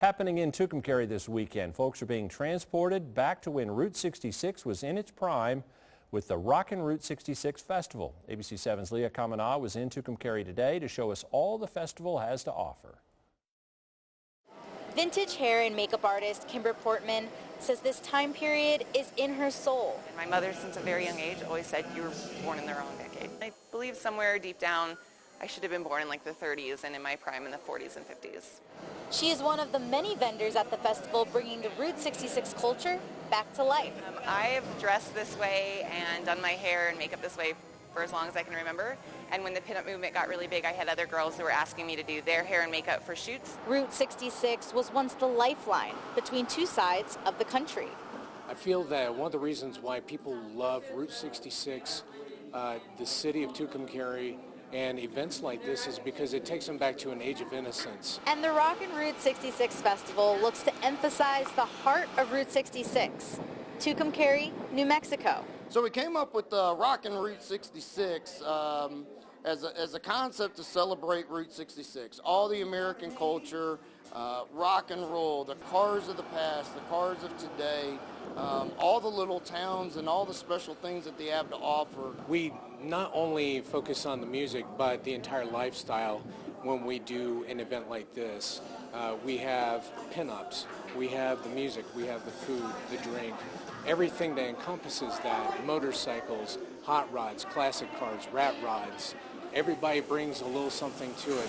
Happening in Tucumcari this weekend, folks are being transported back to when Route 66 was in its prime with the Rockin' Route 66 Festival. ABC 7's Leah Kamana was in Tucumcari today to show us all the festival has to offer. Vintage hair and makeup artist Kimber says this time period is in her soul. My mother, since a very young age, always said you were born in the wrong decade. I believe somewhere deep down I should have been born in like the 30s and in my prime in the 40s and 50s. She is one of the many vendors at the festival bringing the Route 66 culture back to life. I've dressed this way and done my hair and makeup this way for as long as I can remember. And when the pinup movement got really big, I had other girls who were asking me to do their hair and makeup for shoots. Route 66 was once the lifeline between two sides of the country. I feel that one of the reasons why people love Route 66, the city of Tucumcari, and events like this is because it takes them back to an age of innocence. And the Rockin' Route 66 Festival looks to emphasize the heart of Route 66, Tucumcari, New Mexico. So we came up with the Rockin' Route 66 as a concept to celebrate Route 66. All the American culture, rock and roll, the cars of the past, the cars of today, all the little towns and all the special things that they have to offer. We not only focus on the music, but the entire lifestyle when we do an event like this. We have pinups, we have the music, we have the food, the drink, everything that encompasses that, motorcycles, hot rods, classic cars, rat rods. Everybody brings a little something to it.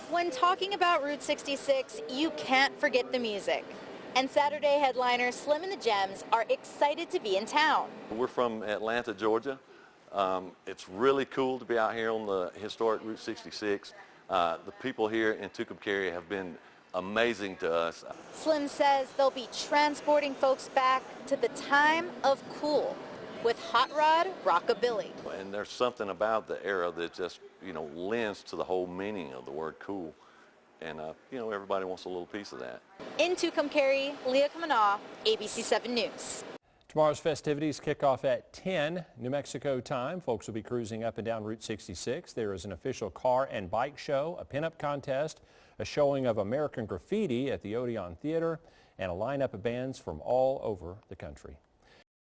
When talking about Route 66, you can't forget the music. And Saturday headliners Slim and the Gems are excited to be in town. We're from Atlanta, Georgia. It's really cool to be out here on the historic Route 66. The people here in Tucumcari have been amazing to us. Slim says they'll be transporting folks back to the time of cool with hot rod rockabilly. And there's something about the era that just, lends to the whole meaning of the word cool. And, everybody wants a little piece of that. In Tucumcari, Leah Kamana, ABC 7 News. Tomorrow's festivities kick off at 10 New Mexico time. Folks will be cruising up and down Route 66. There is an official car and bike show, a pinup contest, a showing of American graffiti at the Odeon Theater, and a lineup of bands from all over the country.